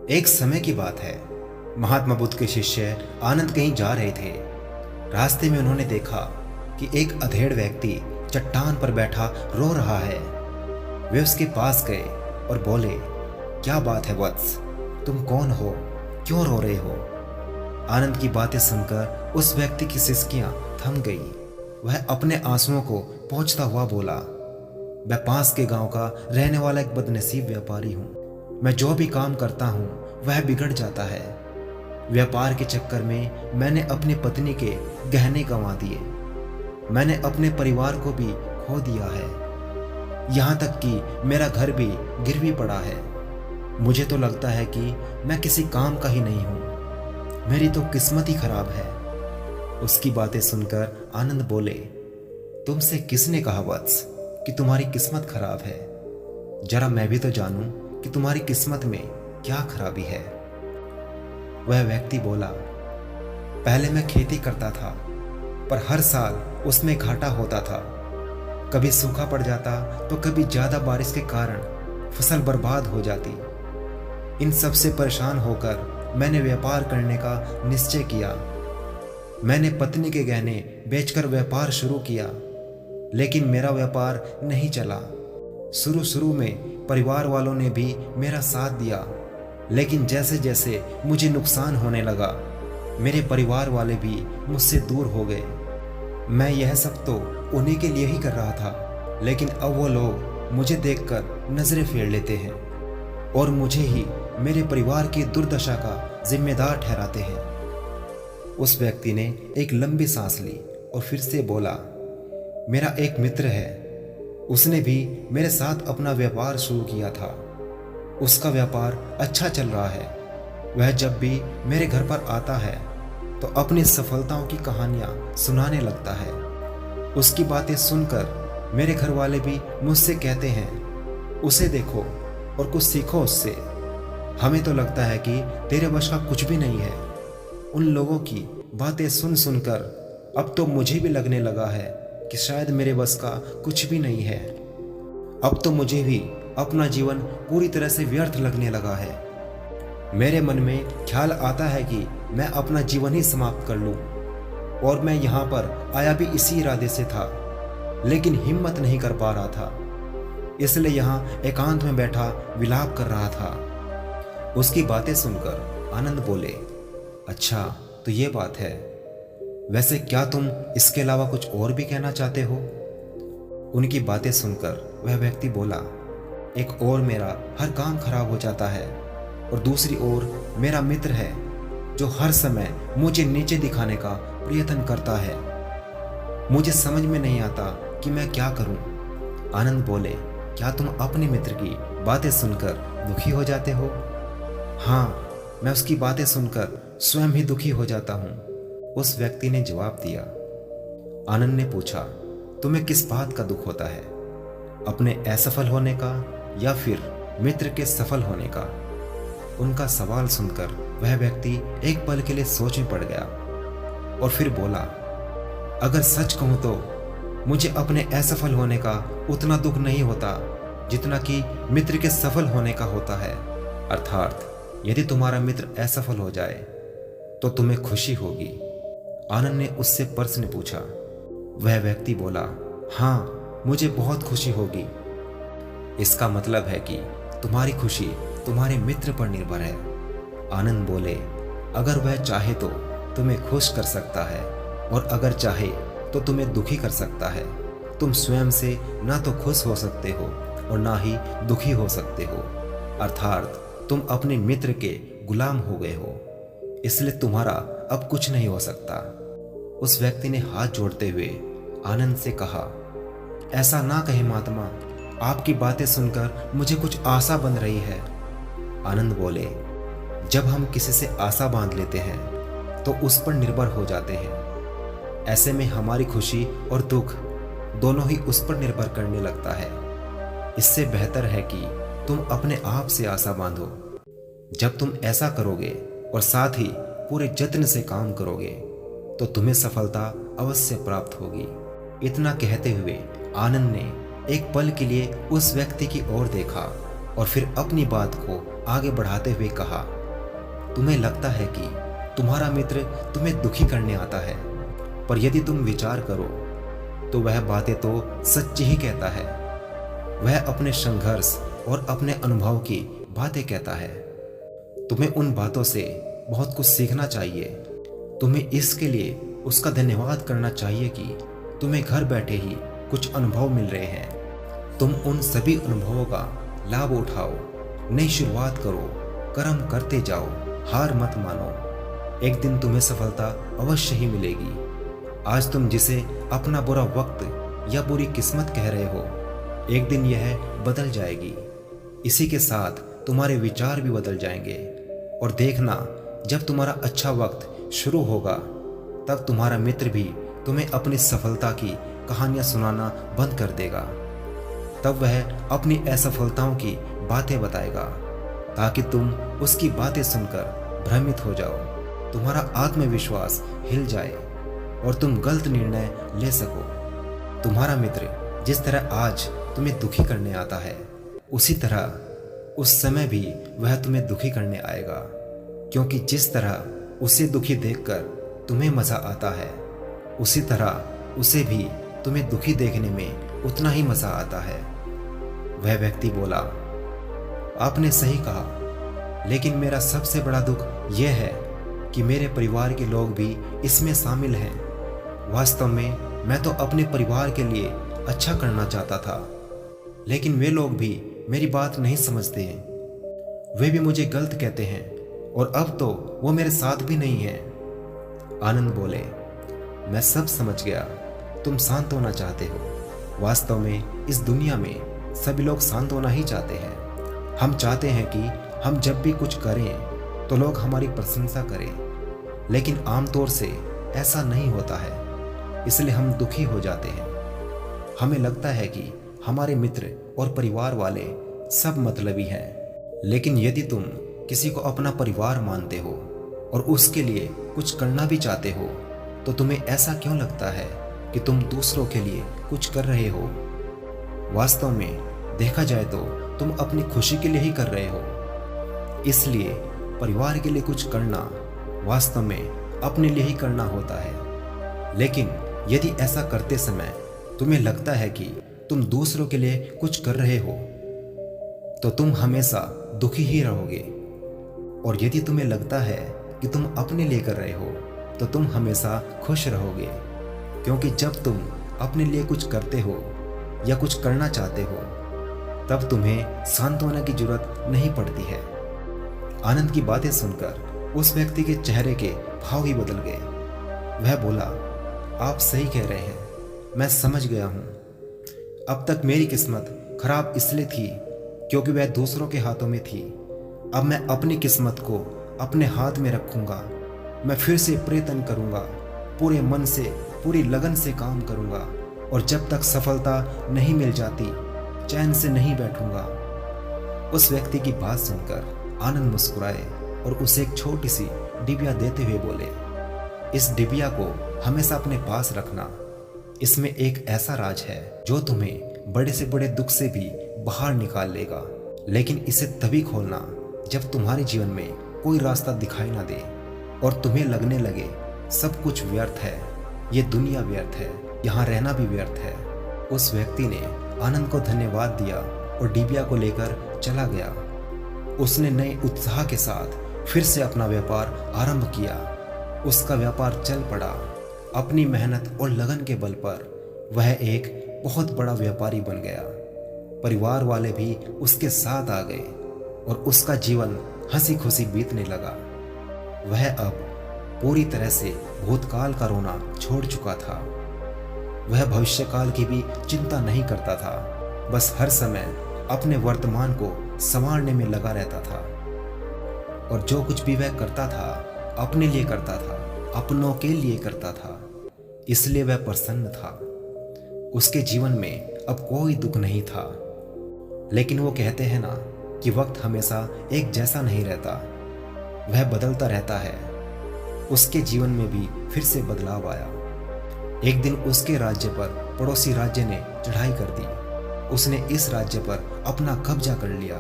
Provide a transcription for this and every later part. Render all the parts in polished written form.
एक समय की बात है। महात्मा बुद्ध के शिष्य आनंद कहीं जा रहे थे। रास्ते में उन्होंने देखा कि एक अधेड़ व्यक्ति चट्टान पर बैठा रो रहा है। वे उसके पास गए और बोले, क्या बात है वत्स, तुम कौन हो, क्यों रो रहे हो? आनंद की बातें सुनकर उस व्यक्ति की सिसकियां थम गई। वह अपने आंसुओं को पोंछता हुआ बोला, मैं पास के गांव का रहने वाला एक बदनसीब व्यापारी हूँ। मैं जो भी काम करता हूँ वह बिगड़ जाता है। व्यापार के चक्कर में मैंने अपनी पत्नी के गहने गंवा दिए। मैंने अपने परिवार को भी खो दिया है। यहाँ तक कि मेरा घर भी गिरवी पड़ा है। मुझे तो लगता है कि मैं किसी काम का ही नहीं हूँ। मेरी तो किस्मत ही खराब है। उसकी बातें सुनकर आनंद बोले, तुमसे किसने कहा वत्स कि तुम्हारी किस्मत खराब है? जरा मैं भी तो जानूं कि तुम्हारी किस्मत में क्या खराबी है। वह व्यक्ति बोला, पहले मैं खेती करता था, पर हर साल उसमें घाटा होता था। कभी सूखा पड़ जाता तो कभी ज्यादा बारिश के कारण फसल बर्बाद हो जाती। इन सब से परेशान होकर मैंने व्यापार करने का निश्चय किया। मैंने पत्नी के गहने बेचकर व्यापार शुरू किया, लेकिन मेरा व्यापार नहीं चला। शुरू में परिवार वालों ने भी मेरा साथ दिया, लेकिन जैसे जैसे मुझे नुकसान होने लगा, मेरे परिवार वाले भी मुझसे दूर हो गए। मैं यह सब तो उन्हीं के लिए ही कर रहा था, लेकिन अब वो लोग मुझे देखकर नजरें फेर लेते हैं और मुझे ही मेरे परिवार की दुर्दशा का जिम्मेदार ठहराते हैं। उस व्यक्ति ने एक लंबी सांस ली और फिर से बोला, मेरा एक मित्र है, उसने भी मेरे साथ अपना व्यापार शुरू किया था। उसका व्यापार अच्छा चल रहा है। वह जब भी मेरे घर पर आता है तो अपनी सफलताओं की कहानियां सुनाने लगता है। उसकी बातें सुनकर मेरे घर वाले भी मुझसे कहते हैं, उसे देखो और कुछ सीखो उससे। हमें तो लगता है कि तेरे वश का कुछ भी नहीं है। उन लोगों की बातें सुन सुनकर अब तो मुझे भी लगने लगा है कि शायद मेरे बस का कुछ भी नहीं है। अब तो मुझे भी अपना जीवन पूरी तरह से व्यर्थ लगने लगा है। मेरे मन में ख्याल आता है कि मैं अपना जीवन ही समाप्त कर लूं, और मैं यहाँ पर आया भी इसी इरादे से था, लेकिन हिम्मत नहीं कर पा रहा था। इसलिए यहाँ एकांत में बैठा विलाप कर रहा था। उसकी बातें सुनकर आनंद बोले, अच्छा तो ये बात है। वैसे क्या तुम इसके अलावा कुछ और भी कहना चाहते हो? उनकी बातें सुनकर वह व्यक्ति बोला, एक और मेरा हर काम खराब हो जाता है, और दूसरी ओर मेरा मित्र है जो हर समय मुझे नीचे दिखाने का प्रयत्न करता है। मुझे समझ में नहीं आता कि मैं क्या करूं। आनंद बोले, क्या तुम अपने मित्र की बातें सुनकर दुखी हो जाते हो? हाँ, मैं उसकी बातें सुनकर स्वयं ही दुखी हो जाता हूं। उस व्यक्ति ने जवाब दिया। आनंद ने पूछा, तुम्हें किस बात का दुख होता है? अपने असफल होने का या फिर मित्र के सफल होने का? उनका सवाल सुनकर वह व्यक्ति एक पल के लिए सोच में पड़ गया और फिर बोला, अगर सच कहूं तो मुझे अपने असफल होने का उतना दुख नहीं होता जितना कि मित्र के सफल होने का होता है। अर्थात यदि तुम्हारा मित्र असफल हो जाए तो तुम्हें खुशी होगी। आनंद ने उससे प्रश्न पूछा। वह व्यक्ति बोला, हाँ, मुझे बहुत खुशी होगी। इसका मतलब है कि तुम्हारी खुशी तुम्हारे मित्र पर निर्भर है। आनंद बोले, अगर वह चाहे तो तुम्हें खुश कर सकता है, और अगर चाहे तो तुम्हें दुखी कर सकता है। तुम स्वयं से ना तो खुश हो सकते हो और ना ही दुखी हो सकते हो। अर्थात तुम अपने मित्र के गुलाम हो गए हो, इसलिए तुम्हारा अब कुछ नहीं हो सकता। उस व्यक्ति ने हाथ जोड़ते हुए आनंद से कहा, ऐसा ना कहे महात्मा, आपकी बातें सुनकर मुझे कुछ आशा बन रही है। आनंद बोले, जब हम किसी से आशा बांध लेते हैं तो उस पर निर्भर हो जाते हैं। ऐसे में हमारी खुशी और दुख दोनों ही उस पर निर्भर करने लगता है। इससे बेहतर है कि तुम अपने आप से आशा बांधो। जब तुम ऐसा करोगे और साथ ही पूरे जत्न से काम करोगे तो तुम्हें सफलता अवश्य प्राप्त होगी। इतना कहते हुए आनंद ने एक पल के लिए उस व्यक्ति की ओर देखा और फिर अपनी बात को आगे बढ़ाते हुए कहा, तुम्हें लगता है कि तुम्हारा मित्र तुम्हें दुखी करने आता है, पर यदि तुम विचार करो तो वह बातें तो सच्ची ही कहता है। वह अपने संघर्ष और अपने अनुभव की बातें कहता है। तुम्हें उन बातों से बहुत कुछ सीखना चाहिए। तुम्हें इसके लिए उसका धन्यवाद करना चाहिए कि तुम्हें घर बैठे ही कुछ अनुभव मिल रहे हैं। तुम उन सभी अनुभवों का लाभ उठाओ, नई शुरुआत करो, कर्म करते जाओ, हार मत मानो। एक दिन तुम्हें सफलता अवश्य ही मिलेगी। आज तुम जिसे अपना बुरा वक्त या बुरी किस्मत कह रहे हो, एक दिन यह बदल जाएगी। इसी के साथ तुम्हारे विचार भी बदल जाएंगे। और देखना, जब तुम्हारा अच्छा वक्त शुरू होगा तब तुम्हारा मित्र भी तुम्हें अपनी सफलता की कहानियां सुनाना बंद कर देगा। तब वह अपनी असफलताओं की बातें बताएगा ताकि तुम उसकी बातें सुनकर भ्रमित हो जाओ, तुम्हारा आत्मविश्वास हिल जाए और तुम गलत निर्णय ले सको। तुम्हारा मित्र जिस तरह आज तुम्हें दुखी करने आता है, उसी तरह उस समय भी वह तुम्हें दुखी करने आएगा, क्योंकि जिस तरह उसे दुखी देखकर तुम्हें मजा आता है, उसी तरह उसे भी तुम्हें दुखी देखने में उतना ही मजा आता है। वह व्यक्ति बोला, आपने सही कहा, लेकिन मेरा सबसे बड़ा दुख यह है कि मेरे परिवार के लोग भी इसमें शामिल हैं। वास्तव में मैं तो अपने परिवार के लिए अच्छा करना चाहता था, लेकिन वे लोग भी मेरी बात नहीं समझते हैं। वे भी मुझे गलत कहते हैं और अब तो वो मेरे साथ भी नहीं है। आनंद बोले, मैं सब समझ गया, तुम शांत होना चाहते हो। वास्तव में इस दुनिया में सभी लोग शांत होना ही चाहते हैं। हम चाहते हैं कि हम जब भी कुछ करें तो लोग हमारी प्रशंसा करें, लेकिन आमतौर से ऐसा नहीं होता है, इसलिए हम दुखी हो जाते हैं। हमें लगता है कि हमारे मित्र और परिवार वाले सब मतलबी हैं, लेकिन यदि तुम किसी को अपना परिवार मानते हो और उसके लिए कुछ करना भी चाहते हो, तो तुम्हें ऐसा क्यों लगता है कि तुम दूसरों के लिए कुछ कर रहे हो? वास्तव में देखा जाए तो तुम अपनी खुशी के लिए ही कर रहे हो। इसलिए परिवार के लिए कुछ करना वास्तव में अपने लिए ही करना होता है। लेकिन यदि ऐसा करते समय तुम्हें लगता है कि तुम दूसरों के लिए कुछ कर रहे हो, तो तुम हमेशा दुखी ही रहोगे। और यदि तुम्हें लगता है कि तुम अपने लिए कर रहे हो, तो तुम हमेशा खुश रहोगे, क्योंकि जब तुम अपने लिए कुछ करते हो या कुछ करना चाहते हो, तब तुम्हें शांत होने की जरूरत नहीं पड़ती है। आनंद की बातें सुनकर उस व्यक्ति के चेहरे के भाव ही बदल गए। वह बोला, आप सही कह रहे हैं, मैं समझ गया हूँ। अब तक मेरी किस्मत खराब इसलिए थी क्योंकि वह दूसरों के हाथों में थी। अब मैं अपनी किस्मत को अपने हाथ में रखूंगा। मैं फिर से प्रयत्न करूंगा, पूरे मन से, पूरी लगन से काम करूंगा, और जब तक सफलता नहीं मिल जाती चैन से नहीं बैठूंगा। उस व्यक्ति की बात सुनकर आनंद मुस्कुराए और उसे एक छोटी सी डिबिया देते हुए बोले, इस डिबिया को हमेशा अपने पास रखना। इसमें एक ऐसा राज है जो तुम्हें बड़े से बड़े दुख से भी बाहर निकाल लेगा। लेकिन इसे तभी खोलना जब तुम्हारे जीवन में कोई रास्ता दिखाई ना दे और तुम्हें लगने लगे सब कुछ व्यर्थ है, ये दुनिया व्यर्थ है, यहाँ रहना भी व्यर्थ है। उस व्यक्ति ने आनंद को धन्यवाद दिया और डिबिया को लेकर चला गया। उसने नए उत्साह के साथ फिर से अपना व्यापार आरंभ किया। उसका व्यापार चल पड़ा। अपनी मेहनत और लगन के बल पर वह एक बहुत बड़ा व्यापारी बन गया। परिवार वाले भी उसके साथ आ गए और उसका जीवन हंसी खुशी बीतने लगा। वह अब पूरी तरह से भूतकाल का रोना छोड़ चुका था। वह भविष्यकाल की भी चिंता नहीं करता था, बस हर समय अपने वर्तमान को संवारने में लगा रहता था। और जो कुछ भी वह करता था अपने लिए करता था, अपनों के लिए करता था, इसलिए वह प्रसन्न था। उसके जीवन में अब कोई दुख नहीं था। लेकिन वो कहते हैं ना कि वक्त हमेशा एक जैसा नहीं रहता, वह बदलता रहता है। उसके जीवन में भी फिर से बदलाव आया। एक दिन उसके राज्य पर पड़ोसी राज्य ने चढ़ाई कर दी। उसने इस राज्य पर अपना कब्जा कर लिया।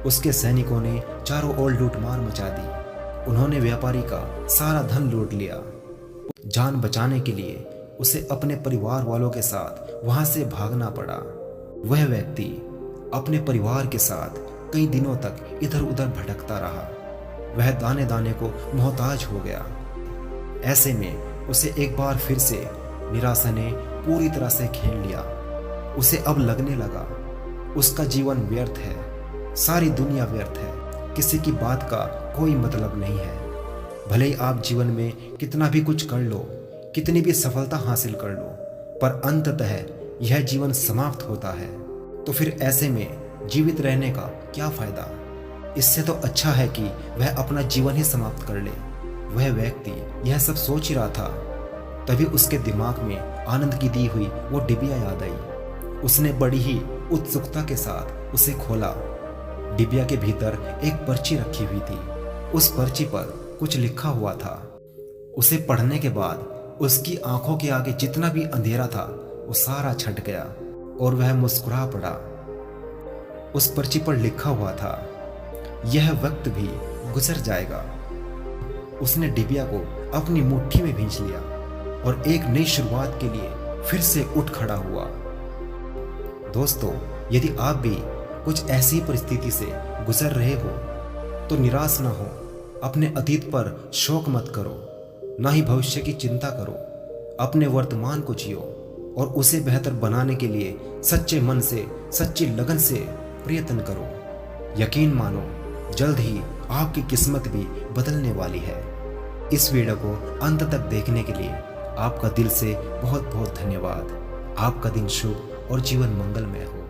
उसके सैनिकों ने चारों ओर लूटमार मचा दी। उन्होंने व्यापारी का सारा धन लूट लिया। जान बचाने के लिए उसे अपने परिवार वालों के साथ वहां से भागना पड़ा। वह व्यक्ति अपने परिवार के साथ कई दिनों तक इधर उधर भटकता रहा। वह दाने दाने को मोहताज हो गया। ऐसे में उसे एक बार फिर से निराशा ने पूरी तरह से घेर लिया। उसे अब लगने लगा उसका जीवन व्यर्थ है, सारी दुनिया व्यर्थ है, किसी की बात का कोई मतलब नहीं है। भले ही आप जीवन में कितना भी कुछ कर लो, कितनी भी सफलता हासिल कर लो, पर अंततः यह जीवन समाप्त होता है। तो फिर ऐसे में जीवित रहने का क्या फायदा? इससे तो अच्छा है कि वह अपना जीवन ही समाप्त कर ले। वह व्यक्ति यह सब सोच ही रहा था, तभी उसके दिमाग में आनंद की दी हुई वो डिबिया याद आई। उसने बड़ी ही उत्सुकता के साथ उसे खोला। डिबिया के भीतर एक पर्ची रखी हुई थी। उस पर्ची पर कुछ लिखा हुआ था। उसे पढ़ने के बाद उसकी आंखों के आगे जितना भी अंधेरा था वो सारा छट गया और वह मुस्कुरा पड़ा। उस पर्ची पर लिखा हुआ था, यह वक्त भी गुजर जाएगा। उसने डिबिया को अपनी मुट्ठी में भींच लिया और एक नई शुरुआत के लिए फिर से उठ खड़ा हुआ। दोस्तों, यदि आप भी कुछ ऐसी परिस्थिति से गुजर रहे हो तो निराश ना हो। अपने अतीत पर शोक मत करो, ना ही भविष्य की चिंता करो। अपने वर्तमान को जियो और उसे बेहतर बनाने के लिए सच्चे मन से, सच्ची लगन से प्रयत्न करो। यकीन मानो, जल्द ही आपकी किस्मत भी बदलने वाली है। इस वीडियो को अंत तक देखने के लिए आपका दिल से बहुत बहुत धन्यवाद। आपका दिन शुभ और जीवन मंगलमय हो।